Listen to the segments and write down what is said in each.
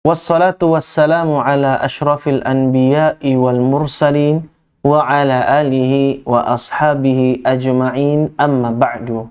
Wassalatu wassalamu ala ashrafil anbiya'i wal mursalin wa ala alihi wa ashabihi ajma'in, amma ba'du.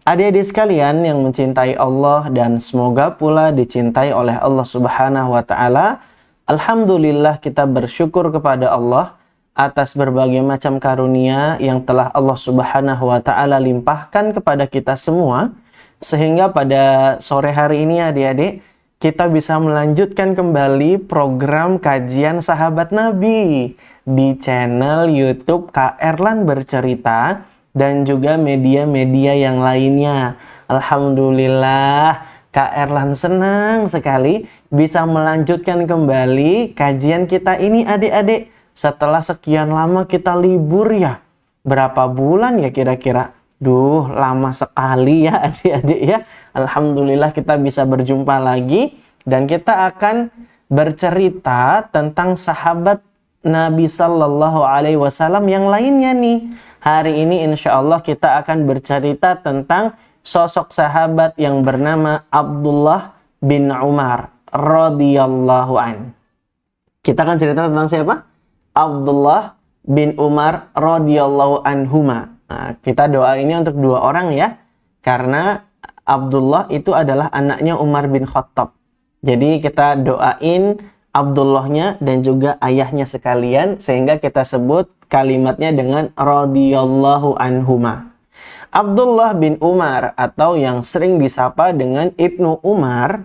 Adik-adik sekalian yang mencintai Allah dan semoga pula dicintai oleh Allah Subhanahu wa taala. Alhamdulillah, kita bersyukur kepada Allah atas berbagai macam karunia yang telah Allah Subhanahu wa taala limpahkan kepada kita semua, sehingga pada sore hari ini adik-adik kita bisa melanjutkan kembali program kajian sahabat Nabi di channel YouTube Kak Erlan Bercerita dan juga media-media yang lainnya. Alhamdulillah, Kak Erlan senang sekali bisa melanjutkan kembali kajian kita ini adik-adik. Setelah sekian lama kita libur ya. Berapa bulan ya kira-kira? Duh, lama sekali ya adik-adik ya. Alhamdulillah kita bisa berjumpa lagi dan kita akan bercerita tentang sahabat Nabi Sallallahu Alaihi Wasallam yang lainnya nih. Hari ini insya Allah kita akan bercerita tentang sosok sahabat yang bernama Abdullah bin Umar radhiyallahu an. Kita akan cerita tentang siapa? Abdullah bin Umar radhiyallahu anhuma. Nah, kita doa ini untuk dua orang ya, karena Abdullah itu adalah anaknya Umar bin Khattab. Jadi kita doain Abdullahnya dan juga ayahnya sekalian, sehingga kita sebut kalimatnya dengan radhiyallahu anhuma. Abdullah bin Umar atau yang sering disapa dengan Ibnu Umar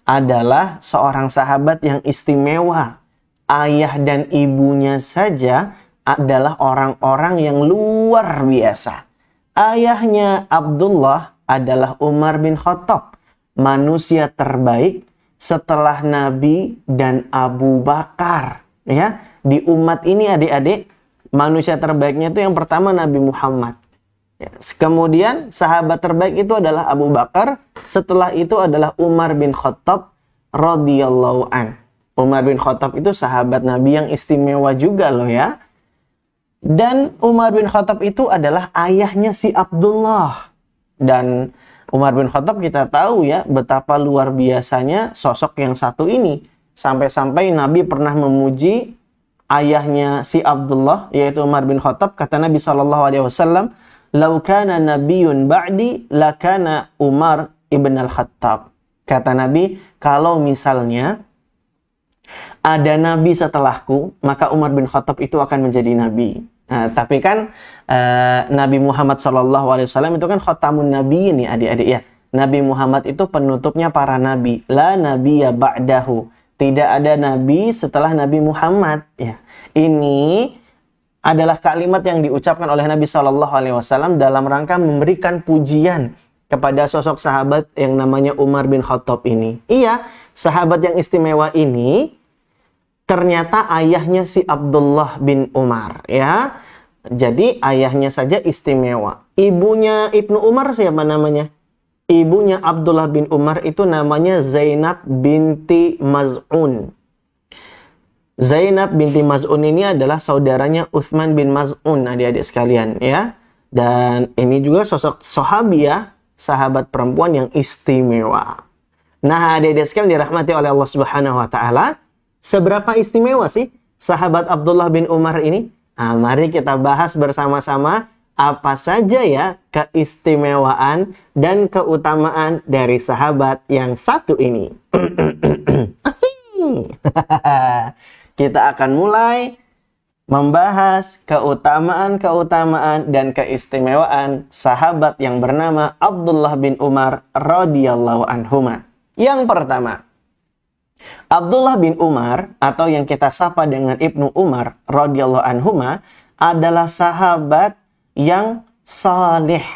adalah seorang sahabat yang istimewa. Ayah dan ibunya saja adalah orang-orang yang luar biasa. Ayahnya Abdullah adalah Umar bin Khattab, manusia terbaik setelah Nabi dan Abu Bakar. Ya, di umat ini adik-adik, manusia terbaiknya itu yang pertama Nabi Muhammad. Ya, kemudian sahabat terbaik itu adalah Abu Bakar. Setelah itu adalah Umar bin Khattab radhiyallahu an. Umar bin Khattab itu sahabat Nabi yang istimewa juga loh ya. Dan Umar bin Khattab itu adalah ayahnya si Abdullah. Dan Umar bin Khattab kita tahu ya betapa luar biasanya sosok yang satu ini. Sampai-sampai Nabi pernah memuji ayahnya si Abdullah, yaitu Umar bin Khattab. Kata Nabi SAW, "Lau kana nabiyyun ba'di lakana Umar ibn al-Khattab." Kata Nabi, kalau misalnya ada nabi setelahku, maka Umar bin Khattab itu akan menjadi nabi. Nah, tapi kan Nabi Muhammad SAW itu kan khatamun nabi ini adik-adik ya. Nabi Muhammad itu penutupnya para nabi. La nabiyya ba'dahu. Tidak ada nabi setelah Nabi Muhammad. Ya. Ini adalah kalimat yang diucapkan oleh Nabi SAW dalam rangka memberikan pujian kepada sosok sahabat yang namanya Umar bin Khattab ini. Iya, sahabat yang istimewa ini ternyata ayahnya si Abdullah bin Umar ya. Jadi ayahnya saja istimewa. Ibunya Ibnu Umar siapa namanya? Ibunya Abdullah bin Umar itu namanya Zainab binti Maz'un. Zainab binti Maz'un ini adalah saudaranya Uthman bin Maz'un, adik-adik sekalian ya. Dan ini juga sosok sahabiah, sahabat perempuan yang istimewa. Nah, adik-adik sekalian dirahmati oleh Allah Subhanahu wa taala. Seberapa istimewa sih sahabat Abdullah bin Umar ini? Nah, mari kita bahas bersama-sama apa saja ya keistimewaan dan keutamaan dari sahabat yang satu ini. Kita akan mulai membahas keutamaan-keutamaan dan keistimewaan sahabat yang bernama Abdullah bin Umar radhiyallahu anhuma. Yang pertama, Abdullah bin Umar atau yang kita sapa dengan Ibnu Umar radhiyallahu anhuma adalah sahabat yang saleh.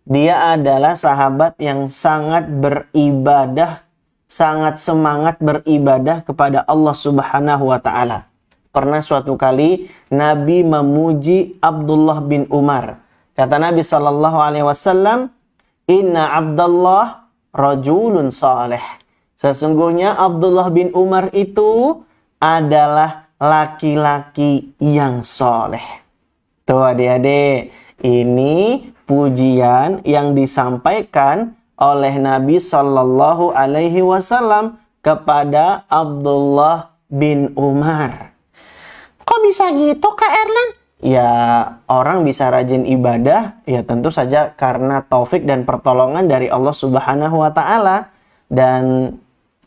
Dia adalah sahabat yang sangat beribadah, sangat semangat beribadah kepada Allah Subhanahu wa taala. Pernah suatu kali Nabi memuji Abdullah bin Umar. Kata Nabi sallallahu alaihi wasallam, "Inna Abdullah rajulun saleh." Sesungguhnya Abdullah bin Umar itu adalah laki-laki yang soleh. Tuh adik-adik, ini pujian yang disampaikan oleh Nabi Sallallahu Alaihi Wasallam kepada Abdullah bin Umar. Kok bisa gitu, Kak Erlan? Ya, orang bisa rajin ibadah, ya tentu saja karena taufik dan pertolongan dari Allah Subhanahu wa Ta'ala. Dan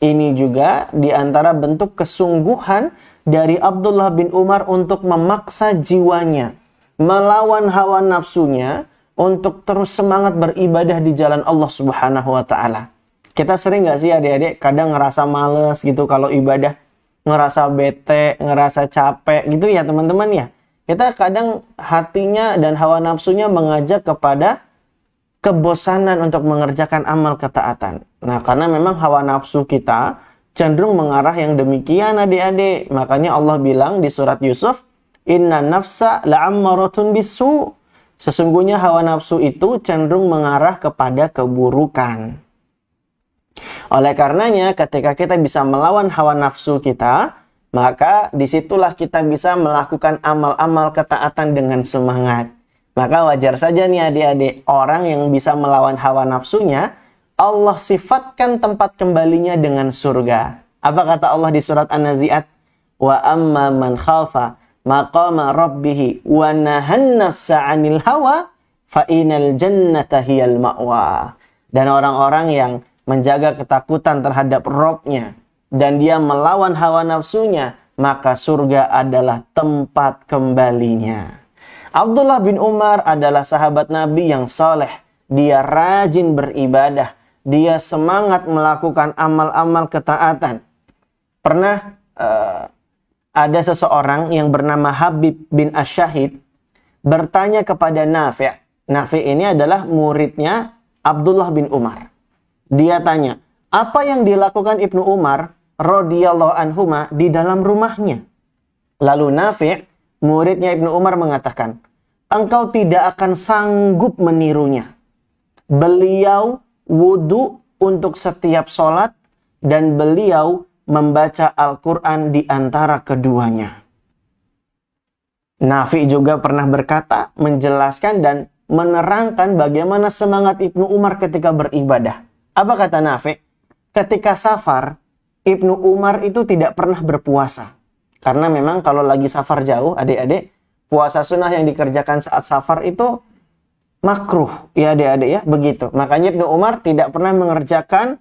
ini juga diantara bentuk kesungguhan dari Abdullah bin Umar untuk memaksa jiwanya, melawan hawa nafsunya, untuk terus semangat beribadah di jalan Allah Subhanahu wa Ta'ala. Kita sering nggak sih adik-adik kadang ngerasa males gitu kalau ibadah, ngerasa bete, ngerasa capek gitu ya teman-teman ya. Kita kadang hatinya dan hawa nafsunya mengajak kepada kebosanan untuk mengerjakan amal ketaatan. Nah, karena memang hawa nafsu kita cenderung mengarah yang demikian adik-adik. Makanya Allah bilang di surat Yusuf, "Inna nafsa la'ammaratun bisu." Sesungguhnya hawa nafsu itu cenderung mengarah kepada keburukan. Oleh karenanya, ketika kita bisa melawan hawa nafsu kita, maka disitulah kita bisa melakukan amal-amal ketaatan dengan semangat. Maka wajar saja nih adik-adik, orang yang bisa melawan hawa nafsunya, Allah sifatkan tempat kembalinya dengan surga. Apa kata Allah di surat An-Nazi'at? Wa amma man khafa maqama rabbih wa nahan nafsa 'anil hawa fa inal jannata hiyal ma'wa. Dan orang-orang yang menjaga ketakutan terhadap Rabb-nya dan dia melawan hawa nafsunya, maka surga adalah tempat kembalinya. Abdullah bin Umar adalah sahabat Nabi yang soleh. Dia rajin beribadah. Dia semangat melakukan amal-amal ketaatan. Pernah ada seseorang yang bernama Habib bin Asyahid bertanya kepada Nafi'. Nafi' ini adalah muridnya Abdullah bin Umar. Dia tanya, apa yang dilakukan Ibnu Umar radhiyallahu anhuma di dalam rumahnya? Lalu Nafi', muridnya Ibnu Umar mengatakan, engkau tidak akan sanggup menirunya. Beliau wudu untuk setiap sholat dan beliau membaca Al-Quran di antara keduanya. Nafi' juga pernah berkata, menjelaskan dan menerangkan bagaimana semangat Ibnu Umar ketika beribadah. Apa kata Nafi'? Ketika safar, Ibnu Umar itu tidak pernah berpuasa. Karena memang kalau lagi safar jauh, adik-adik, puasa sunnah yang dikerjakan saat safar itu makruh. Ya adik-adik ya, begitu. Makanya Ibnu Umar tidak pernah mengerjakan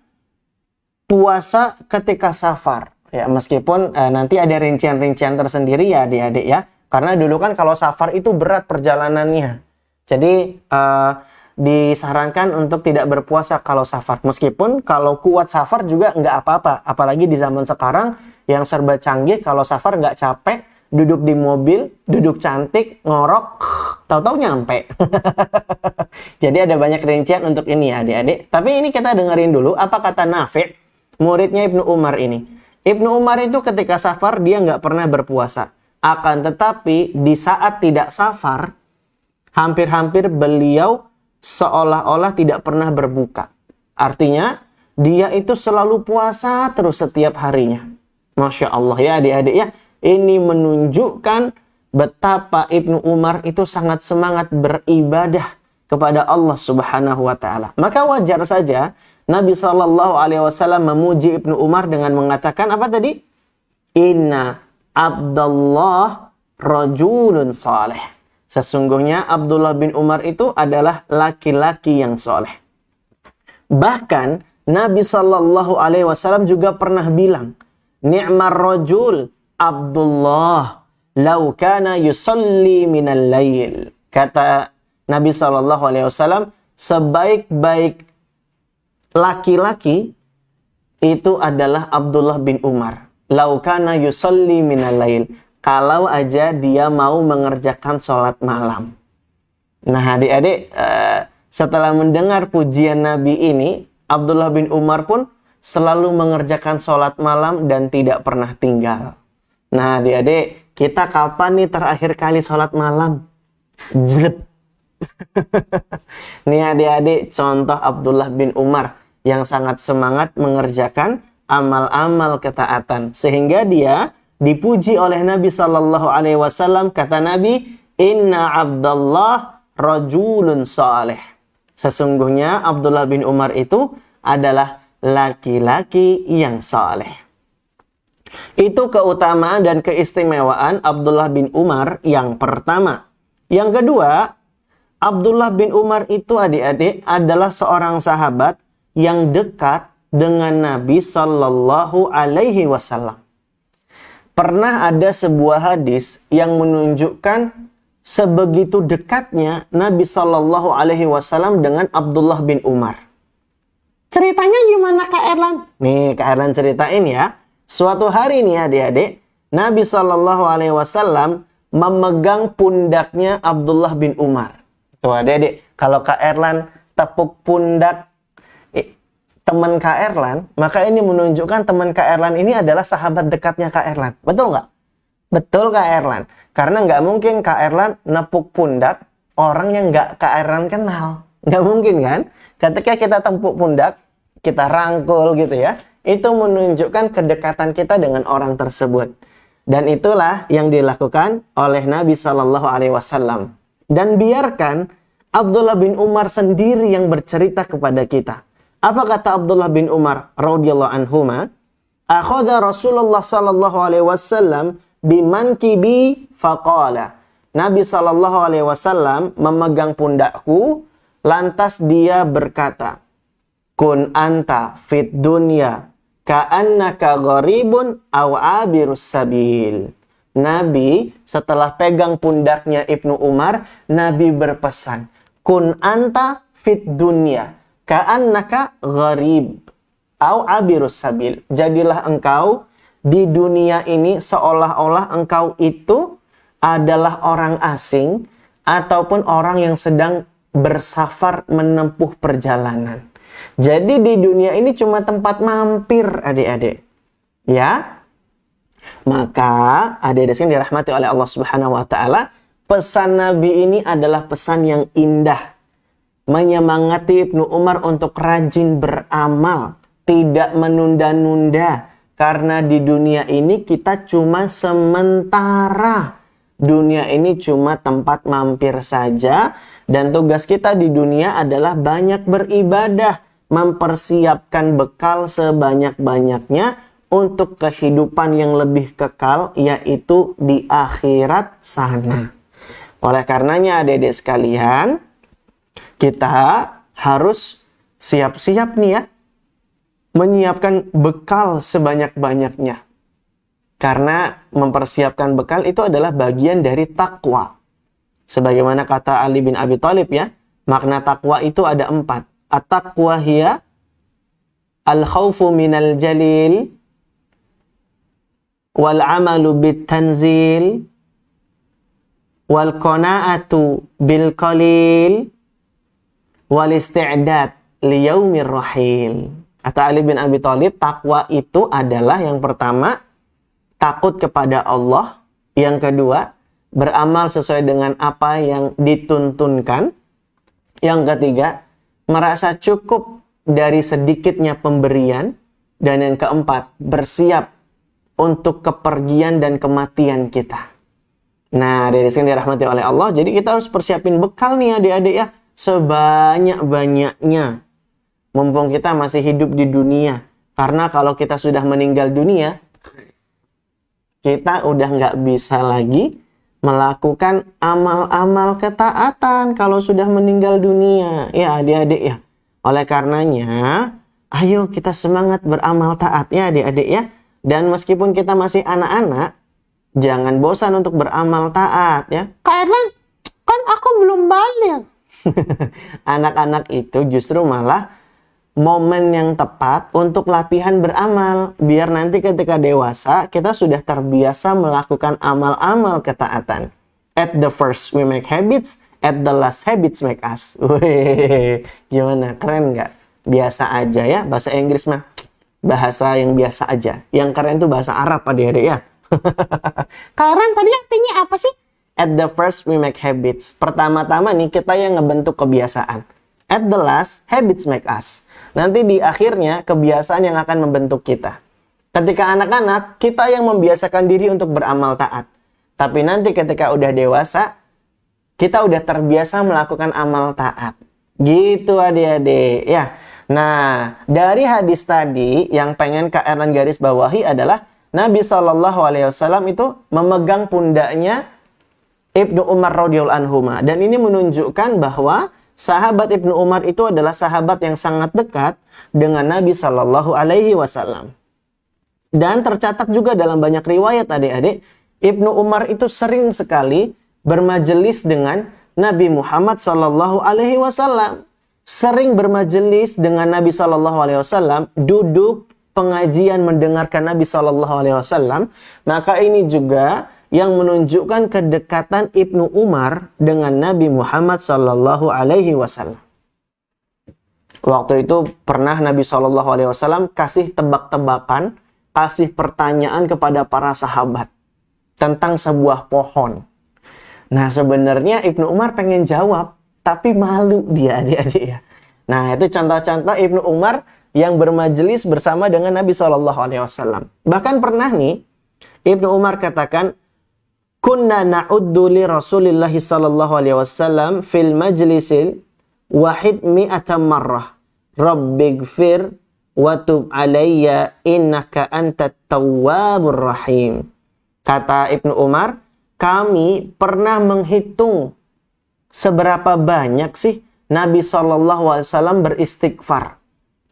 puasa ketika safar. Ya, meskipun nanti ada rincian-rincian tersendiri ya adik-adik ya. Karena dulu kan kalau safar itu berat perjalanannya. Jadi disarankan untuk tidak berpuasa kalau safar. Meskipun kalau kuat safar juga nggak apa-apa. Apalagi di zaman sekarang yang serba canggih, kalau safar nggak capek, duduk di mobil, duduk cantik, ngorok, tahu-tahu nyampe. Jadi ada banyak rincian untuk ini ya adik-adik. Tapi ini kita dengerin dulu apa kata Nafi', muridnya Ibnu Umar ini. Ibnu Umar itu ketika safar dia nggak pernah berpuasa. Akan tetapi di saat tidak safar, hampir-hampir beliau seolah-olah tidak pernah berbuka. Artinya, dia itu selalu puasa terus setiap harinya. Masya Allah ya adik-adik ya. Ini menunjukkan betapa Ibnu Umar itu sangat semangat beribadah kepada Allah Subhanahu wa Ta'ala. Maka wajar saja Nabi SAW memuji Ibnu Umar dengan mengatakan apa tadi? Inna Abdullah rajulun saleh. Sesungguhnya Abdullah bin Umar itu adalah laki-laki yang soleh. Bahkan Nabi SAW juga pernah bilang, Ni'mar rajul Abdullah law kana yusalli minal lail. Kata Nabi SAW, sebaik-baik laki-laki itu adalah Abdullah bin Umar. Law kana yusalli minal lail. Kalau aja dia mau mengerjakan sholat malam. Nah adik-adik, setelah mendengar pujian Nabi ini, Abdullah bin Umar pun selalu mengerjakan sholat malam dan tidak pernah tinggal. Nah adik-adik, kita kapan nih terakhir kali sholat malam? Jret. Nih adik-adik, contoh Abdullah bin Umar yang sangat semangat mengerjakan amal-amal ketaatan. Sehingga dia dipuji oleh Nabi SAW, kata Nabi, Inna Abdullah rajulun saleh. Sesungguhnya Abdullah bin Umar itu adalah laki-laki yang saleh. Itu keutamaan dan keistimewaan Abdullah bin Umar yang pertama. Yang kedua, Abdullah bin Umar itu adik-adik adalah seorang sahabat yang dekat dengan Nabi Sallallahu Alaihi Wasallam. Pernah ada sebuah hadis yang menunjukkan sebegitu dekatnya Nabi Sallallahu Alaihi Wasallam dengan Abdullah bin Umar. Ceritanya gimana Kak Erlan? Nih Kak Erlan ceritain ya. Suatu hari nih adik-adik, Nabi Sallallahu Alaihi Wasallam memegang pundaknya Abdullah bin Umar. Tuh adik-adik, kalau Kak Erlan tepuk pundak teman Kak Erlan, maka ini menunjukkan teman Kak Erlan ini adalah sahabat dekatnya Kak Erlan. Betul nggak? Betul Kak Erlan. Karena nggak mungkin Kak Erlan nepuk pundak orang yang nggak Kak Erlan kenal. Nggak mungkin kan? Ketika kita tepuk pundak, kita rangkul gitu ya, itu menunjukkan kedekatan kita dengan orang tersebut. Dan itulah yang dilakukan oleh Nabi Sallallahu Alaihi Wasallam. Dan biarkan Abdullah bin Umar sendiri yang bercerita kepada kita. Apa kata Abdullah bin Umar radhiyallahu anhuma? Akhadha Rasulullah Sallallahu Alaihi Wasallam bimankibi faqala. Nabi Sallallahu Alaihi Wasallam memegang pundakku, lantas dia berkata, kun anta fit dunya ka'annaka gharibun aw abirus sabil. Nabi setelah pegang pundaknya Ibnu Umar, Nabi berpesan, kun anta fit dunya ka'annaka gharib aw abirus sabil. Jadilah engkau di dunia ini seolah-olah engkau itu adalah orang asing ataupun orang yang sedang bersafar menempuh perjalanan. Jadi di dunia ini cuma tempat mampir adik-adik. Ya. Maka adik-adik yang dirahmati oleh Allah Subhanahu wa taala, pesan Nabi ini adalah pesan yang indah. Menyemangati Ibnu Umar untuk rajin beramal, tidak menunda-nunda. Karena di dunia ini kita cuma sementara. Dunia ini cuma tempat mampir saja. Dan tugas kita di dunia adalah banyak beribadah. Mempersiapkan bekal sebanyak-banyaknya untuk kehidupan yang lebih kekal, yaitu di akhirat sana. Oleh karenanya adik-adik sekalian, kita harus siap-siap nih ya, menyiapkan bekal sebanyak-banyaknya. Karena mempersiapkan bekal itu adalah bagian dari takwa. Sebagaimana kata Ali bin Abi Thalib ya, makna takwa itu ada 4. At-taqwa hiya al-khawfu minal jalil wal amalu bit tanzil wal qana'atu bil qalil wal isti'dad li yaumir rahil. Kata Ali bin Abi Thalib, takwa itu adalah yang pertama takut kepada Allah, yang kedua beramal sesuai dengan apa yang dituntunkan, yang ketiga merasa cukup dari sedikitnya pemberian, dan yang keempat bersiap untuk kepergian dan kematian kita. Nah, dari sini dirahmati oleh Allah, jadi kita harus persiapin bekal nih adik-adik ya, sebanyak-banyaknya. Mumpung kita masih hidup di dunia. Karena kalau kita sudah meninggal dunia, kita udah nggak bisa lagi melakukan amal-amal ketaatan kalau sudah meninggal dunia. Ya adik-adik ya. Oleh karenanya, ayo kita semangat beramal taat ya adik-adik ya. Dan meskipun kita masih anak-anak, jangan bosan untuk beramal taat ya. Kak Erlan, kan aku belum balik. Anak-anak itu justru malah momen yang tepat untuk latihan beramal. Biar nanti ketika dewasa, kita sudah terbiasa melakukan amal-amal ketaatan. At the first we make habits, at the last habits make us. Wih, gimana? Keren nggak? Biasa aja ya. Bahasa Inggris mah bahasa yang biasa aja. Yang keren tuh bahasa Arab adik-adik ya. Keren tadi artinya apa sih? At the first we make habits. Pertama-tama nih kita yang ngebentuk kebiasaan. At the last, habits make us. Nanti di akhirnya, kebiasaan yang akan membentuk kita. Ketika anak-anak, kita yang membiasakan diri untuk beramal taat. Tapi nanti ketika udah dewasa, kita udah terbiasa melakukan amal taat. Gitu adik-adik. Ya. Nah, dari hadis tadi yang pengen Kak Erlan garis bawahi adalah Nabi SAW itu memegang pundaknya Ibnu Umar radhiyallahu anhuma, dan ini menunjukkan bahwa sahabat Ibnu Umar itu adalah sahabat yang sangat dekat dengan Nabi SAW. Dan tercatat juga dalam banyak riwayat adik-adik, Ibnu Umar itu sering sekali bermajelis dengan Nabi Muhammad SAW. Sering bermajelis dengan Nabi SAW, duduk pengajian mendengarkan Nabi SAW. Maka ini juga yang menunjukkan kedekatan Ibnu Umar dengan Nabi Muhammad SAW. Waktu itu pernah Nabi SAW kasih tebak-tebakan, kasih pertanyaan kepada para sahabat tentang sebuah pohon. Nah, sebenarnya Ibnu Umar pengen jawab, tapi malu dia, adik-adik ya. Nah, itu contoh-contoh Ibnu Umar yang bermajelis bersama dengan Nabi SAW. Bahkan pernah nih, Ibnu Umar katakan, kunna na'uddu li Rasulillahi sallallahu alaihi wasallam fil majlisil wahid mi'atam marrah. Rabbighfir wa tub alayya innaka antat tawwabur rahim. Kata Ibnu Umar, kami pernah menghitung seberapa banyak sih Nabi sallallahu alaihi wasallam beristighfar.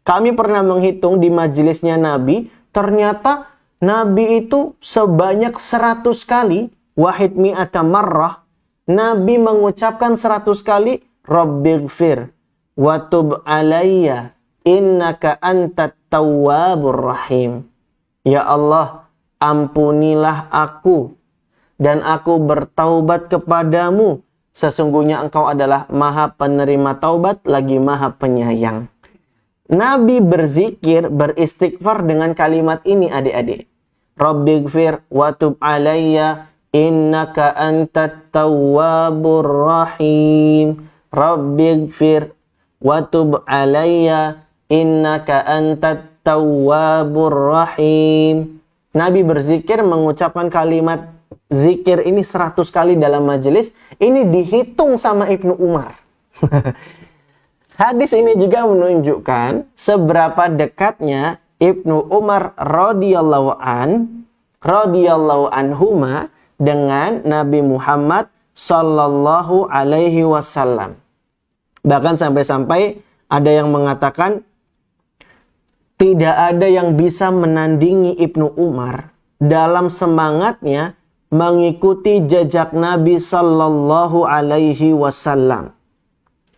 Kami pernah menghitung di majelisnya Nabi, ternyata Nabi itu sebanyak 100 kali wahid mi'ata marrah, Nabi mengucapkan 100 kali Rabbighfir wa tub alayya innaka antat tawwabur rahim. Ya Allah, ampunilah aku dan aku bertaubat kepadamu. Sesungguhnya engkau adalah maha penerima taubat lagi maha penyayang. Nabi berzikir, beristighfar dengan kalimat ini adik-adik. Rabbighfir wa tub alayya innaka antat tawwabur rahim. Rabbighfir wa tub alayya innaka antat tawwabur rahim. Nabi berzikir mengucapkan kalimat zikir ini 100 kali dalam majelis. Ini dihitung sama Ibnu Umar. Hadis ini juga menunjukkan seberapa dekatnya Ibnu Umar radhiyallahu anhuma dengan Nabi Muhammad sallallahu alaihi wasallam. Bahkan sampai-sampai ada yang mengatakan tidak ada yang bisa menandingi Ibnu Umar dalam semangatnya mengikuti jejak Nabi sallallahu alaihi wasallam.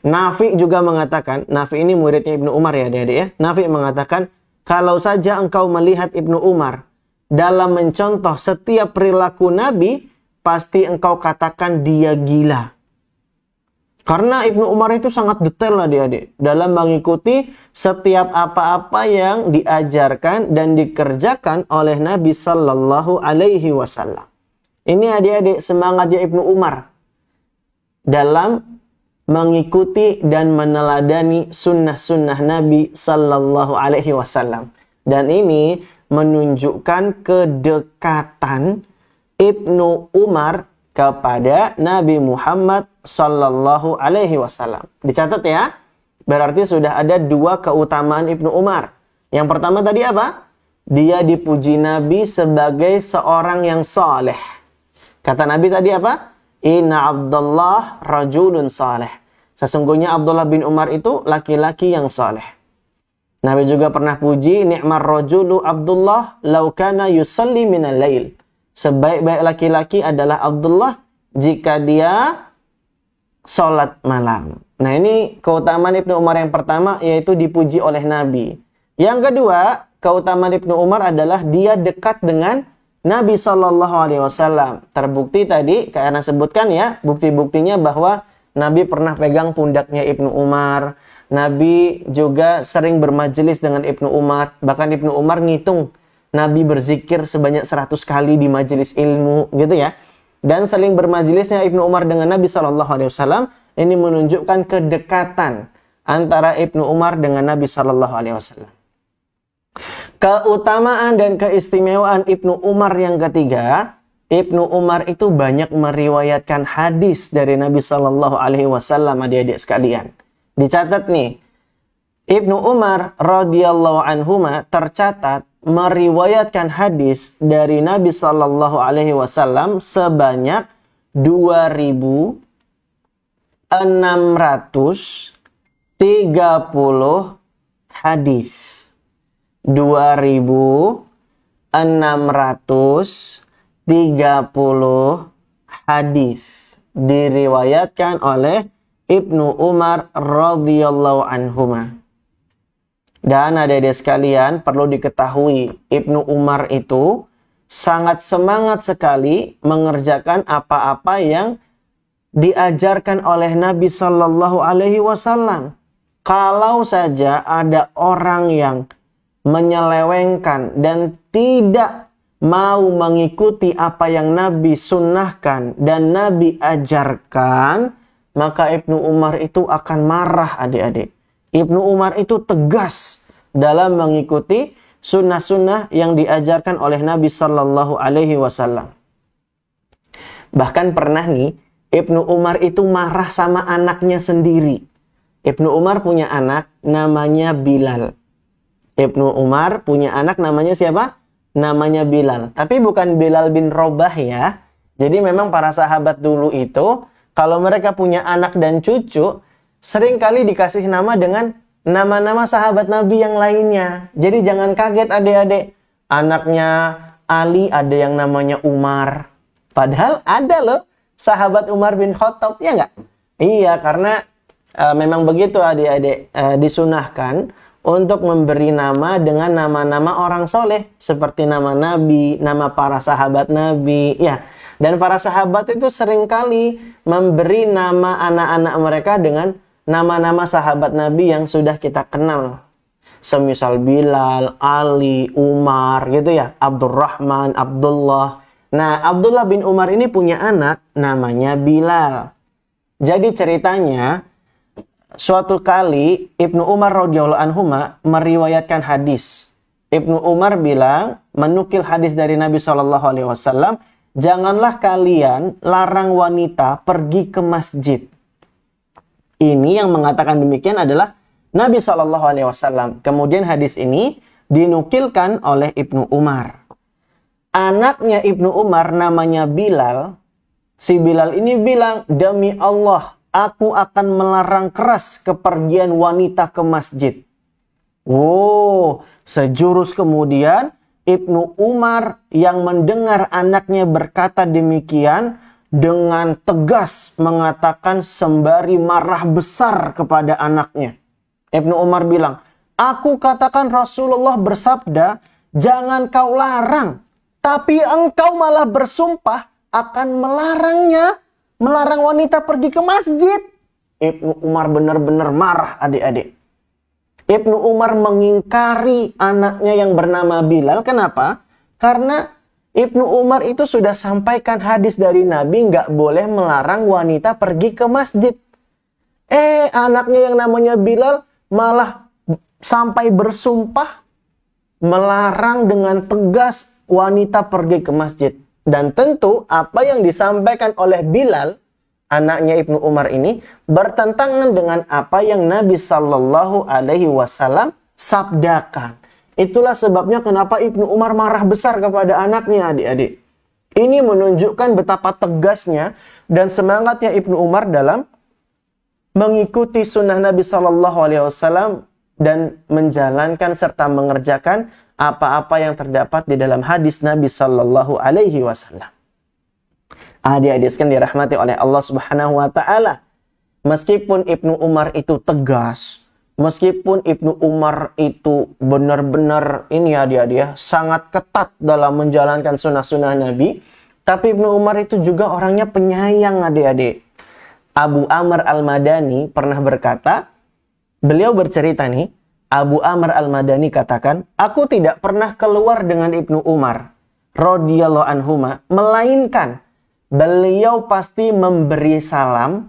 Nafi juga mengatakan, Nafi ini muridnya Ibnu Umar ya adik-adik ya. Nafi mengatakan, kalau saja engkau melihat Ibnu Umar dalam mencontoh setiap perilaku Nabi, pasti engkau katakan dia gila. Karena Ibnu Umar itu sangat detail adik-adik dalam mengikuti setiap apa-apa yang diajarkan dan dikerjakan oleh Nabi sallallahu alaihi wasallam. Ini adik-adik semangatnya Ibnu Umar dalam mengikuti dan meneladani sunnah-sunnah Nabi sallallahu alaihi wasallam. Dan ini menunjukkan kedekatan Ibnu Umar kepada Nabi Muhammad sallallahu alaihi wasallam. Dicatat ya. Berarti sudah ada 2 keutamaan Ibnu Umar. Yang pertama tadi apa? Dia dipuji Nabi sebagai seorang yang saleh. Kata Nabi tadi apa? Inna Abdullah rajulun saleh. Sesungguhnya Abdullah bin Umar itu laki-laki yang saleh. Nabi juga pernah puji ni'mar rajulu Abdullah law kana yusalli minal lail. Sebaik-baik laki-laki adalah Abdullah jika dia sholat malam. Nah, ini keutamaan Ibnu Umar yang pertama, yaitu dipuji oleh Nabi. Yang kedua, keutamaan Ibnu Umar adalah dia dekat dengan Nabi SAW. Terbukti tadi, karena sebutkan ya, bukti-buktinya bahwa Nabi pernah pegang pundaknya Ibnu Umar. Nabi juga sering bermajelis dengan Ibnu Umar. Bahkan Ibnu Umar ngitung Nabi berzikir sebanyak 100 kali di majelis ilmu, gitu ya. Dan saling bermajelisnya Ibnu Umar dengan Nabi SAW, ini menunjukkan kedekatan antara Ibnu Umar dengan Nabi SAW. Keutamaan dan keistimewaan Ibnu Umar yang ketiga, Ibnu Umar itu banyak meriwayatkan hadis dari Nabi SAW, adik-adik sekalian. Dicatat nih, Ibnu Umar radhiyallahu anhuma tercatat meriwayatkan hadis dari Nabi Shallallahu Alaihi Wasallam sebanyak 2.630 hadis. 2.630 hadis diriwayatkan oleh Ibnu Umar radhiyallahu anhuma. Dan adik-adik sekalian, perlu diketahui, Ibnu Umar itu sangat semangat sekali mengerjakan apa-apa yang diajarkan oleh Nabi Shallallahu Alaihi Wasallam. Kalau saja ada orang yang menyelewengkan dan tidak mau mengikuti apa yang Nabi sunnahkan dan Nabi ajarkan, maka Ibnu Umar itu akan marah, adik-adik. Ibnu Umar itu tegas dalam mengikuti sunnah-sunnah yang diajarkan oleh Nabi Sallallahu Alaihi Wasallam. Bahkan pernah nih, Ibnu Umar itu marah sama anaknya sendiri. Ibnu Umar punya anak namanya Bilal. Ibnu Umar punya anak namanya siapa? Namanya Bilal. Tapi bukan Bilal bin Rabah ya. Jadi memang para sahabat dulu itu, kalau mereka punya anak dan cucu, sering kali dikasih nama dengan nama-nama sahabat Nabi yang lainnya. Jadi jangan kaget adik-adik. Anaknya Ali ada yang namanya Umar. Padahal ada loh sahabat Umar bin Khattab, ya nggak? Iya, karena memang begitu adik-adik, disunahkan untuk memberi nama dengan nama-nama orang soleh. Seperti nama Nabi, nama para sahabat Nabi. Ya, dan para sahabat itu sering kali memberi nama anak-anak mereka dengan nama-nama sahabat Nabi yang sudah kita kenal. Semisal Bilal, Ali, Umar gitu ya. Abdurrahman, Abdullah. Nah, Abdullah bin Umar ini punya anak namanya Bilal. Jadi ceritanya, suatu kali Ibnu Umar radhiyallahu anhuma meriwayatkan hadis. Ibnu Umar bilang, menukil hadis dari Nabi SAW, janganlah kalian larang wanita pergi ke masjid. Ini yang mengatakan demikian adalah Nabi SAW. Kemudian hadis ini dinukilkan oleh Ibnu Umar. Anaknya Ibnu Umar namanya Bilal. Si Bilal ini bilang, demi Allah, aku akan melarang keras kepergian wanita ke masjid. Wow, sejurus kemudian Ibnu Umar yang mendengar anaknya berkata demikian, dengan tegas mengatakan sembari marah besar kepada anaknya. Ibnu Umar bilang, aku katakan Rasulullah bersabda, jangan kau larang, tapi engkau malah bersumpah akan melarang wanita pergi ke masjid. Ibnu Umar benar-benar marah adik-adik. Ibnu Umar mengingkari anaknya yang bernama Bilal. Kenapa? Karena Ibnu Umar itu sudah sampaikan hadis dari Nabi nggak boleh melarang wanita pergi ke masjid. Anaknya yang namanya Bilal malah sampai bersumpah melarang dengan tegas wanita pergi ke masjid. Dan tentu apa yang disampaikan oleh Bilal, anaknya Ibnu Umar ini, bertentangan dengan apa yang Nabi Sallallahu Alaihi Wasallam sabdakan. Itulah sebabnya kenapa Ibnu Umar marah besar kepada anaknya, adik-adik. Ini menunjukkan betapa tegasnya dan semangatnya Ibnu Umar dalam mengikuti sunnah Nabi Sallallahu Alaihi Wasallam dan menjalankan serta mengerjakan apa-apa yang terdapat di dalam hadis Nabi Sallallahu Alaihi Wasallam. Adik-adik sekalian dirahmati oleh Allah Subhanahu Wa Taala. Meskipun Ibnu Umar itu tegas, meskipun Ibnu Umar itu benar-benar ini adik-adik sangat ketat dalam menjalankan sunnah-sunnah Nabi, tapi Ibnu Umar itu juga orangnya penyayang adik-adik. Abu Amr Al-Madani pernah berkata, beliau bercerita nih, Abu Amr Al-Madani katakan, aku tidak pernah keluar dengan Ibnu Umar radhiyallahu anhuma, melainkan beliau pasti memberi salam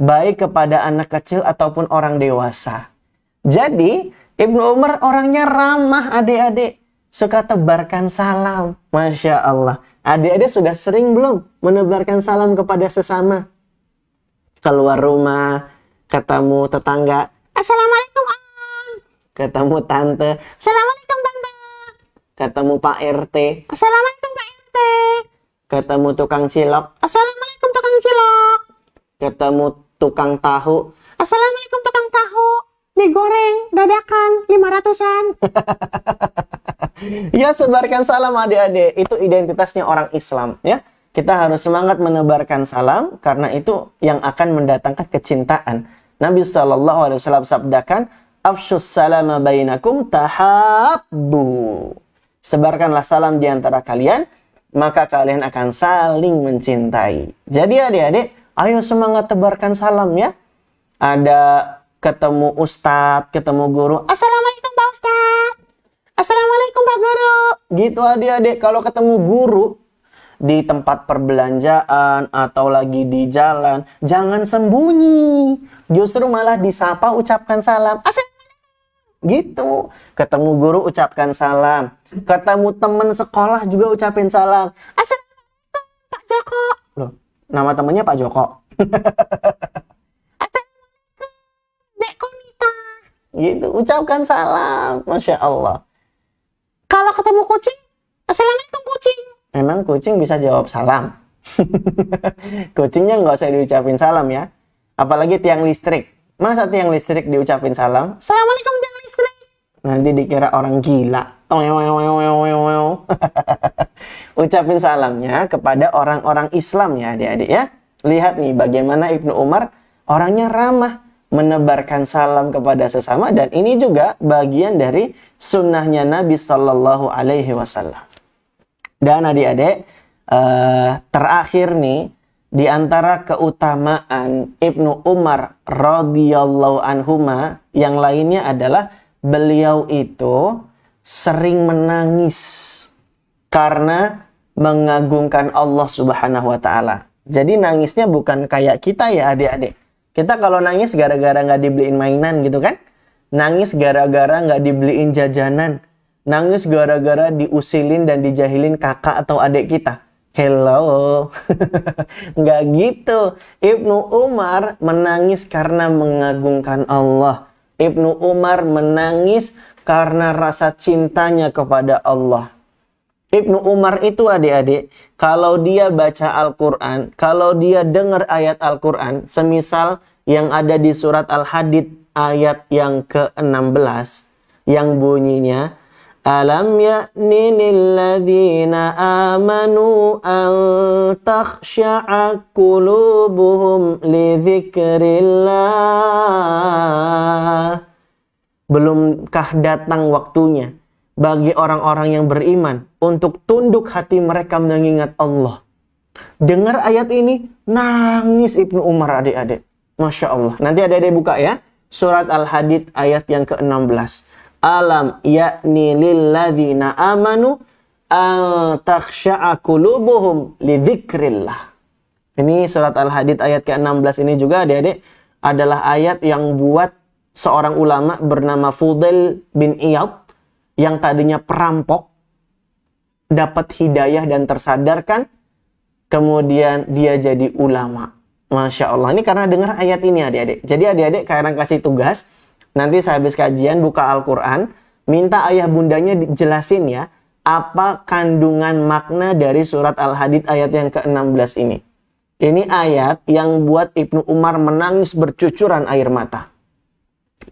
baik kepada anak kecil ataupun orang dewasa. Jadi, Ibnu Umar orangnya ramah adik-adik. Suka tebarkan salam. Masya Allah. Adik-adik sudah sering belum menebarkan salam kepada sesama? Keluar rumah, ketemu tetangga. Assalamualaikum Om. ketemu tante, Assalamualaikum tante. Ketemu Pak RT, Assalamualaikum Pak RT. Ketemu tukang cilok, Assalamualaikum tukang cilok. Ketemu tukang tahu, Assalamualaikum tukang tahu. Digoreng, dadakan, 500-an. Ya, sebarkan salam adik-adik. Itu identitasnya orang Islam, ya. Kita harus semangat menebarkan salam karena itu yang akan mendatangkan kecintaan. Nabi SAW sabdakan, "Afshus salama bainakum tahabbu." Sebarkanlah salam di antara kalian, maka kalian akan saling mencintai. Jadi adik-adik, ayo semangat tebarkan salam ya. Ada ketemu ustadz, ketemu guru, Assalamualaikum Pak Ustadz. Assalamualaikum Pak Guru. Gitu adik-adik, kalau ketemu guru di tempat perbelanjaan atau lagi di jalan, jangan sembunyi. Justru malah disapa, ucapkan salam. Assalamualaikum. Gitu. Ketemu guru, ucapkan salam. Ketemu teman sekolah juga ucapin salam. Assalamualaikum Pak Joko. Loh, nama temennya Pak Joko. Assalamualaikum Dek Konita. Gitu, ucapkan salam. Masya Allah. Kalau ketemu kucing, Assalamualaikum kucing. Emang kucing bisa jawab salam? Kucingnya nggak usah diucapin salam ya. Apalagi tiang listrik. Masa tiang listrik diucapin salam? Assalamualaikum tiang listrik. Nanti dikira orang gila. Ucapin salamnya kepada orang-orang Islam ya adik-adik ya. Lihat nih bagaimana Ibnu Umar orangnya ramah, menebarkan salam kepada sesama, dan ini juga bagian dari sunnahnya Nabi Sallallahu Alaihi Wasallam. Dan adik-adik, terakhir nih, di antara keutamaan Ibnu Umar radhiyallahu anhuma yang lainnya adalah beliau itu sering menangis karena mengagungkan Allah Subhanahu wa taala. Jadi nangisnya bukan kayak kita ya adik-adik. Kita kalau nangis gara-gara nggak dibeliin mainan gitu kan? Nangis gara-gara nggak dibeliin jajanan. Nangis gara-gara diusilin dan dijahilin kakak atau adik kita. Hello. Nggak gitu. Ibnu Umar menangis karena mengagungkan Allah. Ibnu Umar menangis karena rasa cintanya kepada Allah. Ibnu Umar itu adik-adik, kalau dia baca Al-Quran, kalau dia dengar ayat Al-Quran, semisal yang ada di surat Al-Hadid ayat yang ke-16, yang bunyinya, Alam ya'ni lilladzina amanu an takhsha'a qulubuhum li dzikrillah. Belumkah datang waktunya bagi orang-orang yang beriman untuk tunduk hati mereka mengingat Allah. Dengar ayat ini, nangis Ibnu Umar adik-adik. Masya Allah. Nanti adik-adik buka ya. Surat Al-Hadid ayat yang ke-16. Alam yakni lilladzina amanu an takhsha'a qulubuhum li dzikrillah. Ini surat Al-Hadid ayat ke-16 ini juga adik-adik adalah ayat yang buat seorang ulama bernama Fudail bin Iyad yang tadinya perampok dapat hidayah dan tersadarkan, kemudian dia jadi ulama. Masya Allah. Ini karena dengar ayat ini adik-adik. Jadi adik-adik sekarang kasih tugas, nanti sehabis kajian buka Al-Quran, minta ayah bundanya dijelasin ya, apa kandungan makna dari surat Al-Hadid ayat yang ke-16 ini. Ini ayat yang buat Ibnu Umar menangis bercucuran air mata.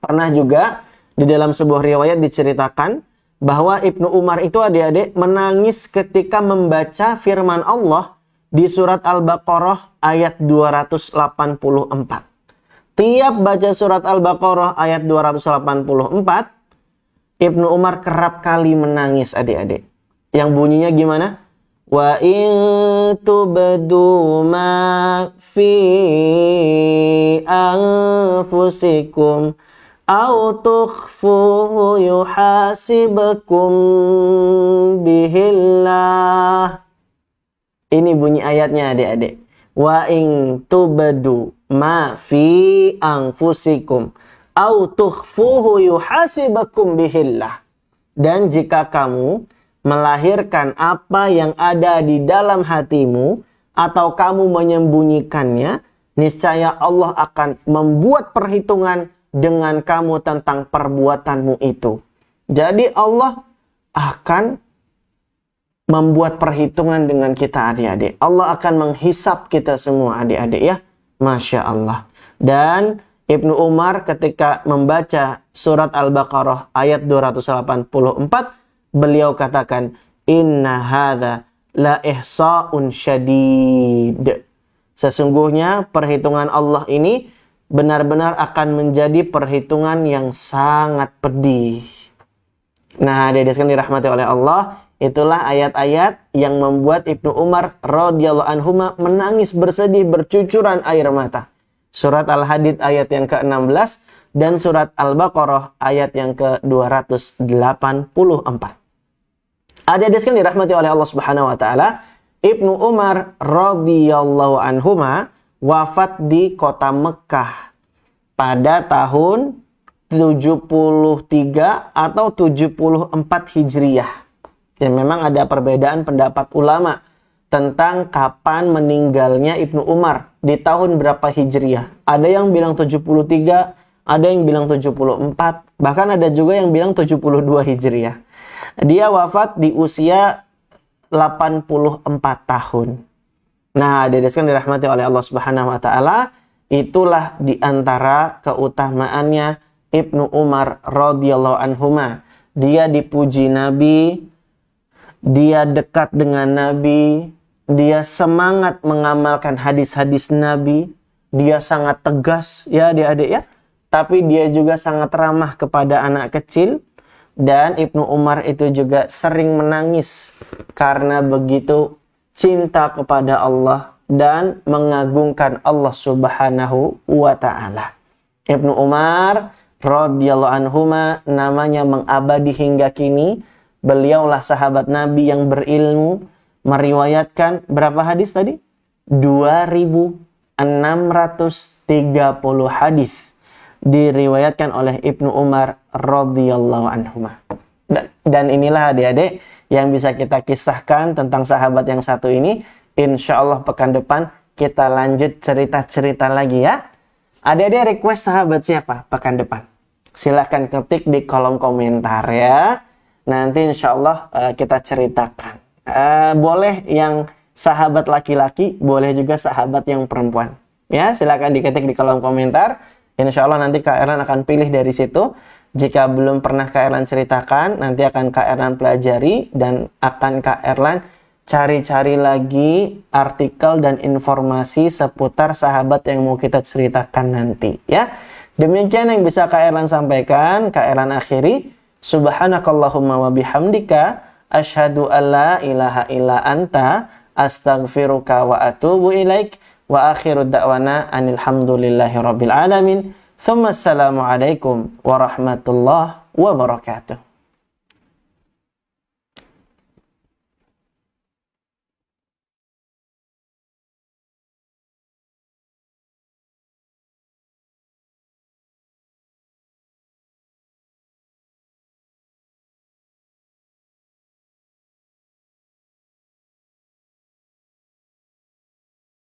Pernah juga di dalam sebuah riwayat diceritakan bahwa Ibnu Umar itu adik-adik menangis ketika membaca firman Allah di surat Al-Baqarah ayat 284. Tiap baca surat Al-Baqarah ayat 284, Ibnu Umar kerap kali menangis adik-adik. Yang bunyinya gimana? Wa in tubdu ma fi anfusikum aw tukhfuhu yuhasibukum bihillah. Ini bunyi ayatnya adik-adik. Wa in tubdu ma fi anfusikum aw tukhfuhu yuhasibukum bihillah. Dan jika kamu melahirkan apa yang ada di dalam hatimu atau kamu menyembunyikannya, niscaya Allah akan membuat perhitungan dengan kamu tentang perbuatanmu itu. Jadi Allah akan membuat perhitungan dengan kita adik-adik. Allah akan menghisap kita semua adik-adik ya. Masya Allah. Dan Ibnu Umar ketika membaca surat Al-Baqarah ayat 284, beliau katakan, Inna hadza la ihsa'un syadid. Sesungguhnya perhitungan Allah ini benar-benar akan menjadi perhitungan yang sangat pedih. Nah, adik-adik sekalian dirahmati oleh Allah, itulah ayat-ayat yang membuat Ibnu Umar radhiyallahu anhu menangis bersedih bercucuran air mata. Surat Al-Hadid ayat yang ke-16 dan surat Al-Baqarah ayat yang ke-284. Adik-adik sekalian dirahmati oleh Allah Subhanahu wa taala, Ibnu Umar radhiyallahu anhu wafat di kota Mekah pada tahun 73 atau 74 Hijriah. Dan memang ada perbedaan pendapat ulama tentang kapan meninggalnya Ibnu Umar, di tahun berapa Hijriah. Ada yang bilang 73, ada yang bilang 74, bahkan ada juga yang bilang 72 Hijriah. Dia wafat di usia 84 tahun. Nah, adik-adik sekalian dirahmati oleh Allah Subhanahu wa taala, itulah di antara keutamaannya Ibnu Umar radhiyallahu anhuma. Dia dipuji Nabi, dia dekat dengan Nabi, dia semangat mengamalkan hadis-hadis Nabi, dia sangat tegas ya adik-adik ya. Tapi dia juga sangat ramah kepada anak kecil. Dan Ibnu Umar itu juga sering menangis karena begitu cinta kepada Allah dan mengagungkan Allah Subhanahu wa taala. Ibnu Umar radhiyallahu anhuma namanya mengabadi hingga kini. Beliaulah sahabat Nabi yang berilmu, meriwayatkan berapa hadis tadi? 2630 hadis diriwayatkan oleh Ibnu Umar radhiyallahu anhuma. Dan inilah adik-adik yang bisa kita kisahkan tentang sahabat yang satu ini. Insya Allah pekan depan kita lanjut cerita-cerita lagi ya. Adik-adik request sahabat siapa pekan depan? Silahkan ketik di kolom komentar ya. Nanti insya Allah kita ceritakan. Boleh yang sahabat laki-laki, boleh juga sahabat yang perempuan. Ya, silahkan diketik di kolom komentar. Insya Allah nanti Kak Erlan akan pilih dari situ. Jika belum pernah Kak Erlan ceritakan, nanti akan Kak Erlan pelajari dan akan Kak Erlan cari-cari lagi artikel dan informasi seputar sahabat yang mau kita ceritakan nanti. Ya, demikian yang bisa Kak Erlan sampaikan. Kak Erlan akhiri. Subhanakallahumma wa bihamdika asyhadu an la ilaha illa anta astaghfiruka wa atubu ilaik. Wa akhiru da'wana anil hamdulillahi rabbil alamin. Thumma assalamu alaikum warahmatullahi wabarakatuh.